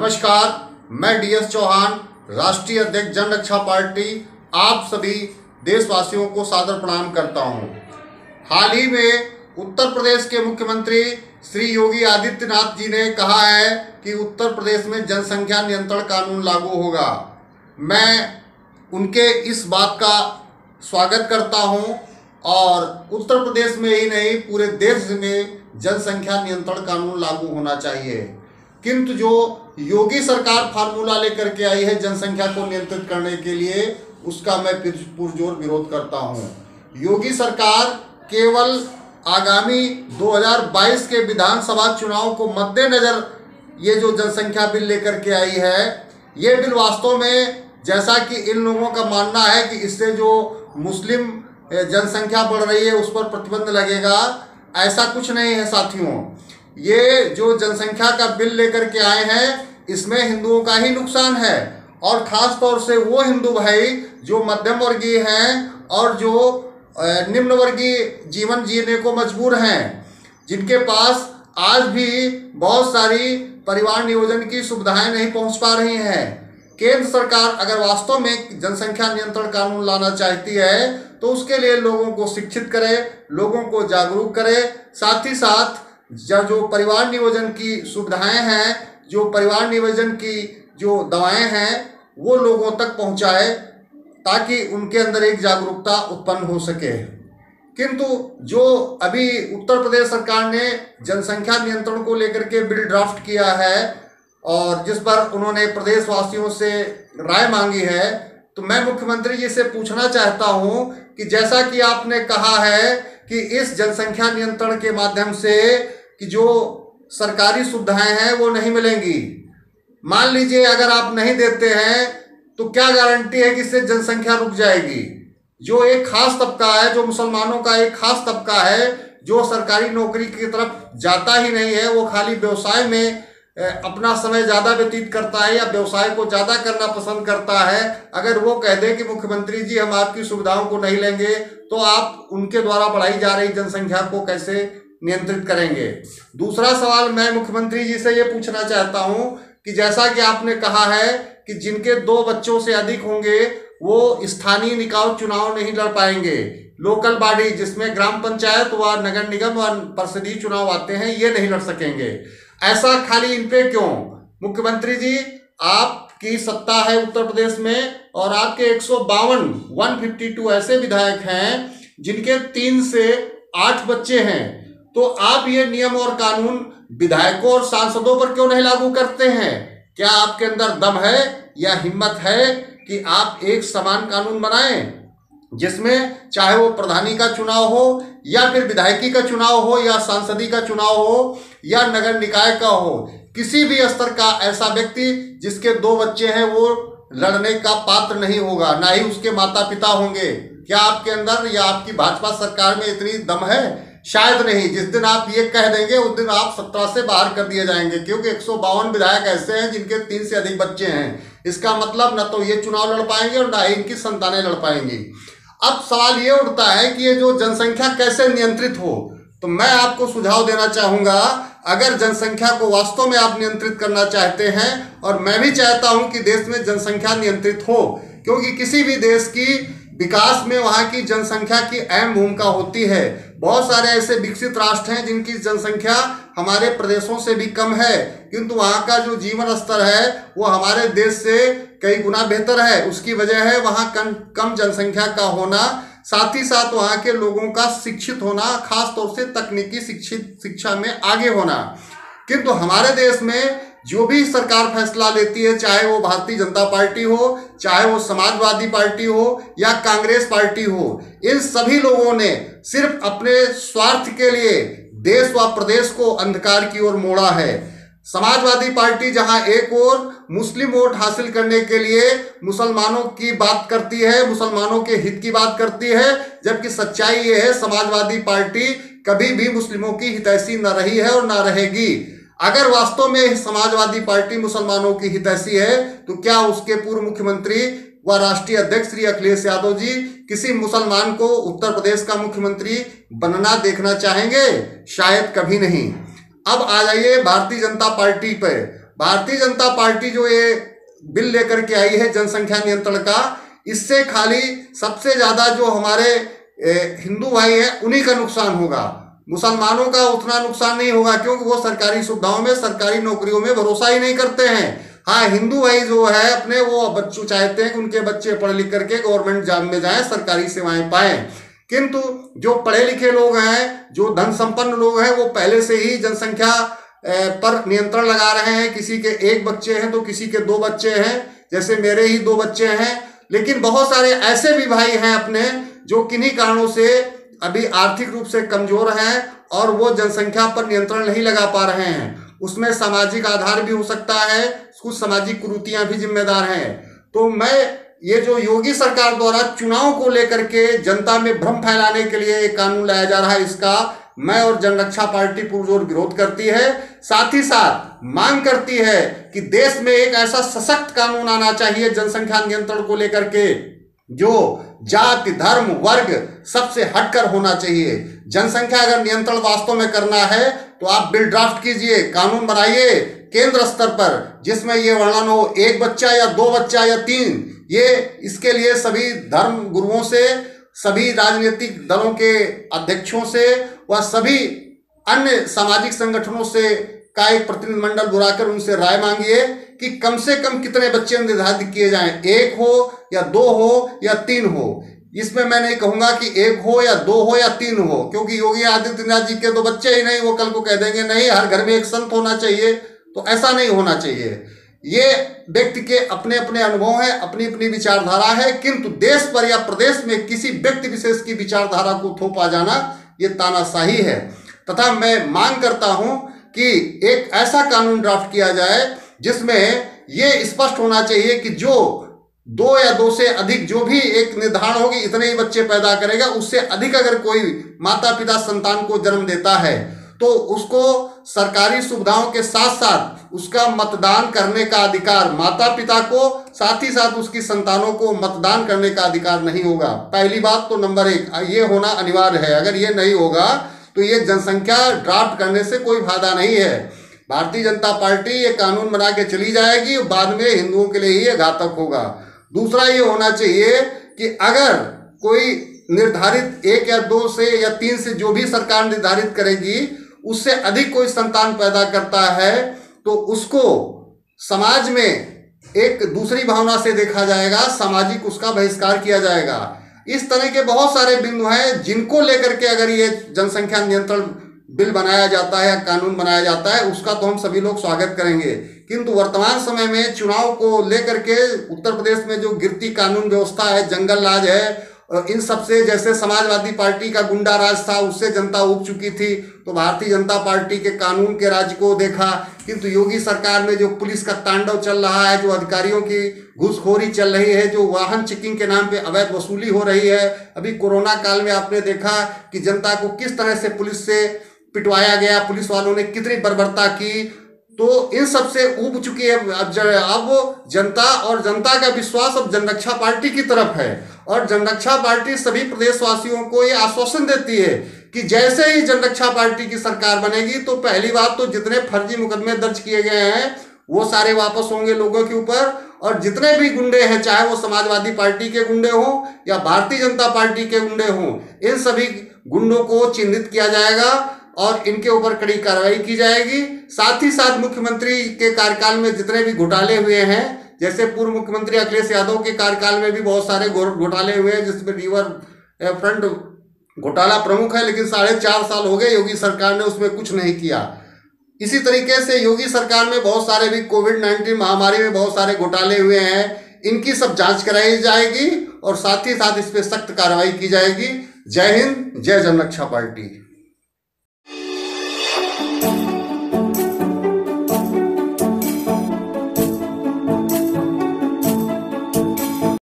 नमस्कार, मैं डीएस चौहान, राष्ट्रीय अध्यक्ष जन रक्षा पार्टी, आप सभी देशवासियों को सादर प्रणाम करता हूं। हाल ही में उत्तर प्रदेश के मुख्यमंत्री श्री योगी आदित्यनाथ जी ने कहा है कि उत्तर प्रदेश में जनसंख्या नियंत्रण कानून लागू होगा। मैं उनके इस बात का स्वागत करता हूं और उत्तर प्रदेश में ही नहीं पूरे देश में जनसंख्या नियंत्रण कानून लागू होना चाहिए। किंतु जो योगी सरकार फार्मूला लेकर के आई है जनसंख्या को नियंत्रित करने के लिए, उसका मैं पुरजोर विरोध करता हूं। योगी सरकार केवल आगामी 2022 के विधानसभा चुनाव को मद्देनजर ये जो जनसंख्या बिल लेकर के आई है, ये बिल वास्तव में जैसा कि इन लोगों का मानना है कि इससे जो मुस्लिम जनसंख्या बढ़ रही है उस पर प्रतिबंध लगेगा, ऐसा कुछ नहीं है साथियों। ये जो जनसंख्या का बिल लेकर के आए हैं, इसमें हिंदुओं का ही नुकसान है और ख़ास तौर से वो हिंदू भाई जो मध्यम वर्गीय हैं और जो निम्न वर्गीय जीवन जीने को मजबूर हैं, जिनके पास आज भी बहुत सारी परिवार नियोजन की सुविधाएं नहीं पहुंच पा रही हैं। केंद्र सरकार अगर वास्तव में जनसंख्या नियंत्रण कानून लाना चाहती है तो उसके लिए लोगों को शिक्षित करे, लोगों को जागरूक करे, साथ ही साथ जो परिवार नियोजन की सुविधाएं हैं, जो परिवार नियोजन की जो दवाएं हैं, वो लोगों तक पहुंचाए ताकि उनके अंदर एक जागरूकता उत्पन्न हो सके। किंतु जो अभी उत्तर प्रदेश सरकार ने जनसंख्या नियंत्रण को लेकर के बिल ड्राफ्ट किया है और जिस पर उन्होंने प्रदेशवासियों से राय मांगी है, तो मैं मुख्यमंत्री जी से पूछना चाहता हूं कि जैसा कि आपने कहा है कि इस जनसंख्या नियंत्रण के माध्यम से कि जो सरकारी सुविधाएं हैं वो नहीं मिलेंगी, मान लीजिए अगर आप नहीं देते हैं तो क्या गारंटी है कि इससे जनसंख्या रुक जाएगी। जो एक खास तबका है, जो मुसलमानों का एक खास तबका है, जो सरकारी नौकरी की तरफ जाता ही नहीं है, वो खाली व्यवसाय में अपना समय ज़्यादा व्यतीत करता है या व्यवसाय को ज़्यादा करना पसंद करता है, अगर वो कह दे कि मुख्यमंत्री जी हम आपकी सुविधाओं को नहीं लेंगे, तो आप उनके द्वारा बढ़ाई जा रही जनसंख्या को कैसे नियंत्रित करेंगे। दूसरा सवाल मैं मुख्यमंत्री जी से ये पूछना चाहता हूँ कि जैसा कि आपने कहा है कि जिनके 2 बच्चों से अधिक होंगे वो स्थानीय निकाय चुनाव नहीं लड़ पाएंगे, लोकल बॉडी जिसमें ग्राम पंचायत व नगर निगम व परिषदीय चुनाव आते हैं, ये नहीं लड़ सकेंगे। ऐसा खाली इन पे क्यों? मुख्यमंत्री जी, आपकी सत्ता है उत्तर प्रदेश में और आपके 152 ऐसे विधायक हैं जिनके 3 से 8 बच्चे हैं, तो आप ये नियम और कानून विधायकों और सांसदों पर क्यों नहीं लागू करते हैं? क्या आपके अंदर दम है या हिम्मत है कि आप एक समान कानून बनाएं जिसमें चाहे वो प्रधानी का चुनाव हो या फिर विधायकी का चुनाव हो या सांसदी का चुनाव हो या नगर निकाय का हो, किसी भी स्तर का ऐसा व्यक्ति जिसके 2 बच्चे हैं वो लड़ने का पात्र नहीं होगा, ना ही उसके माता पिता होंगे। क्या आपके अंदर या आपकी भाजपा सरकार में इतनी दम है? शायद नहीं। जिस दिन आप ये कह देंगे उस दिन आप 17 से बाहर कर दिए जाएंगे, क्योंकि 152 विधायक ऐसे हैं जिनके 3 से अधिक बच्चे हैं। इसका मतलब न तो ये चुनाव लड़ पाएंगे और ना ही इनकी संतानें लड़ पाएंगी। अब सवाल ये उठता है कि ये जो जनसंख्या कैसे नियंत्रित हो, तो मैं आपको सुझाव देना चाहूँगा, अगर जनसंख्या को वास्तव में आप नियंत्रित करना चाहते हैं, और मैं भी चाहता हूँ कि देश में जनसंख्या नियंत्रित हो, क्योंकि किसी भी देश की विकास में वहाँ की जनसंख्या की अहम भूमिका होती है। बहुत सारे ऐसे विकसित राष्ट्र हैं जिनकी जनसंख्या हमारे प्रदेशों से भी कम है, किंतु वहाँ का जो जीवन स्तर है वो हमारे देश से कई गुना बेहतर है। उसकी वजह है वहाँ कम जनसंख्या का होना, साथ ही साथ वहाँ के लोगों का शिक्षित होना, खास तौर से तकनीकी शिक्षा में आगे होना। किंतु हमारे देश में जो भी सरकार फैसला लेती है, चाहे वो भारतीय जनता पार्टी हो, चाहे वो समाजवादी पार्टी हो या कांग्रेस पार्टी हो, इन सभी लोगों ने सिर्फ अपने स्वार्थ के लिए देश व प्रदेश को अंधकार की ओर मोड़ा है। समाजवादी पार्टी जहां एक ओर मुस्लिम वोट हासिल करने के लिए मुसलमानों की बात करती है, मुसलमानों के हित की बात करती है, जबकि सच्चाई ये है समाजवादी पार्टी कभी भी मुस्लिमों की हितैषी न रही है और ना रहेगी। अगर वास्तव में समाजवादी पार्टी मुसलमानों की हितैषी है तो क्या उसके पूर्व मुख्यमंत्री व राष्ट्रीय अध्यक्ष श्री अखिलेश यादव जी किसी मुसलमान को उत्तर प्रदेश का मुख्यमंत्री बनना देखना चाहेंगे? शायद कभी नहीं। अब आ जाइए भारतीय जनता पार्टी पे। भारतीय जनता पार्टी जो ये बिल लेकर के आई है जनसंख्या नियंत्रण का, इससे खाली सबसे ज्यादा जो हमारे हिंदू भाई हैं उन्हीं का नुकसान होगा, मुसलमानों का उतना नुकसान नहीं होगा, क्योंकि वो सरकारी सुविधाओं में, सरकारी नौकरियों में भरोसा ही नहीं करते हैं। हाँ, हिंदू भाई जो है अपने वो बच्चों चाहते हैं कि उनके बच्चे पढ़ लिख करके गवर्नमेंट जॉब में जाएं, सरकारी सेवाएं पाएं, किंतु जो पढ़े लिखे लोग हैं, जो धन संपन्न लोग हैं, वो पहले से ही जनसंख्या पर नियंत्रण लगा रहे हैं। किसी के 1 बच्चे हैं तो किसी के 2 बच्चे हैं, जैसे मेरे ही 2 बच्चे हैं। लेकिन बहुत सारे ऐसे भी भाई हैं अपने जो किन्हीं कारणों से अभी आर्थिक रूप से कमजोर हैं और वो जनसंख्या पर नियंत्रण नहीं लगा पा रहे हैं। उसमें सामाजिक आधार भी हो सकता है, कुछ सामाजिक कुरीतियां भी जिम्मेदार हैं। तो मैं ये जो योगी सरकार द्वारा चुनाव को लेकर के जनता में भ्रम फैलाने के लिए एक कानून लाया जा रहा है, इसका मैं और जनरक्षा पार्टी पुरजोर विरोध करती है। साथ ही साथ मांग करती है कि देश में एक ऐसा सशक्त कानून आना चाहिए जनसंख्या नियंत्रण को लेकर के, जो जाति, धर्म, वर्ग सबसे हटकर होना चाहिए। जनसंख्या अगर नियंत्रण वास्तव में करना है तो आप बिल ड्राफ्ट कीजिए, कानून बनाइए केंद्र स्तर पर, जिसमें ये वर्णन हो 1 बच्चा या 2 बच्चा या 3। ये इसके लिए सभी धर्म गुरुओं से, सभी राजनीतिक दलों के अध्यक्षों से व सभी अन्य सामाजिक संगठनों से का एक प्रतिनिधिमंडल बुलाकर उनसे राय मांगिए कि कम से कम कितने बच्चे निर्धारित किए जाएं, 1 हो या 2 हो या 3 हो। इसमें मैं नहीं कहूंगा कि 1 हो या 2 हो या 3 हो, क्योंकि योगी आदित्यनाथ जी के 2 बच्चे ही नहीं, वो कल को कह देंगे नहीं हर घर में एक संत होना चाहिए, तो ऐसा नहीं होना चाहिए। ये व्यक्ति के अपने अपने अनुभव है, अपनी अपनी विचारधारा है, किंतु देश पर या प्रदेश में किसी व्यक्ति विशेष की विचारधारा को थोपा जाना ये तानाशाही है। तथा मैं मांग करता हूं कि एक ऐसा कानून ड्राफ्ट किया जाए जिसमें ये स्पष्ट होना चाहिए कि जो 2 या 2 से अधिक जो भी एक निर्धारण होगी इतने ही बच्चे पैदा करेगा, उससे अधिक अगर कोई माता पिता संतान को जन्म देता है तो उसको सरकारी सुविधाओं के साथ साथ उसका मतदान करने का अधिकार माता पिता को, साथ ही साथ उसकी संतानों को मतदान करने का अधिकार नहीं होगा। पहली बात तो नंबर 1 ये होना अनिवार्य है। अगर ये नहीं होगा तो ये जनसंख्या ड्राफ्ट करने से कोई फायदा नहीं है। भारतीय जनता पार्टी ये कानून बना के चली जाएगी, बाद में हिंदुओं के लिए ही ये घातक होगा। दूसरा ये होना चाहिए कि अगर कोई निर्धारित 1 या 2 से या 3 से जो भी सरकार निर्धारित करेगी उससे अधिक कोई संतान पैदा करता है तो उसको समाज में एक दूसरी भावना से देखा जाएगा, सामाजिक उसका बहिष्कार किया जाएगा। इस तरह के बहुत सारे बिंदु हैं जिनको लेकर के अगर ये जनसंख्या नियंत्रण बिल बनाया जाता है या कानून बनाया जाता है उसका तो हम सभी लोग स्वागत करेंगे। किंतु वर्तमान समय में चुनाव को लेकर के उत्तर प्रदेश में जो गिरती कानून व्यवस्था है, जंगल राज है, इन सबसे जैसे समाजवादी पार्टी का गुंडा राज था उससे जनता उब चुकी थी, तो भारतीय जनता पार्टी के कानून के राज को देखा। किंतु योगी सरकार में जो पुलिस का तांडव चल रहा है, जो अधिकारियों की घूसखोरी चल रही है, जो वाहन चेकिंग के नाम पे अवैध वसूली हो रही है, अभी कोरोना काल में आपने देखा कि जनता को किस तरह से पुलिस से पिटवाया गया, पुलिस वालों ने कितनी बर्बरता की, तो इन सब से ऊब चुकी है। अब जनता और जनता का विश्वास अब जनरक्षा पार्टी की तरफ है और जनरक्षा पार्टी सभी प्रदेशवासियों को ये आश्वासन देती है कि जैसे ही जनरक्षा पार्टी की सरकार बनेगी तो पहली बात तो जितने फर्जी मुकदमे दर्ज किए गए हैं वो सारे वापस होंगे लोगों के ऊपर, और जितने भी गुंडे हैं चाहे वो समाजवादी पार्टी के गुंडे हों या भारतीय जनता पार्टी के गुंडे हों, इन सभी गुंडों को चिन्हित किया जाएगा और इनके ऊपर कड़ी कार्रवाई की जाएगी। साथ ही साथ मुख्यमंत्री के कार्यकाल में जितने भी घोटाले हुए हैं, जैसे पूर्व मुख्यमंत्री अखिलेश यादव के कार्यकाल में भी बहुत सारे घोटाले हुए हैं, जिसमें रिवर फ्रंट घोटाला प्रमुख है, लेकिन 4.5 साल हो गए योगी सरकार ने उसमें कुछ नहीं किया। इसी तरीके से योगी सरकार में बहुत सारे भी कोविड-19 महामारी में बहुत सारे घोटाले हुए हैं, इनकी सब जांच कराई जाएगी और साथ ही साथ इस पर सख्त कार्रवाई की जाएगी। जय हिंद, जय जनरक्षा पार्टी।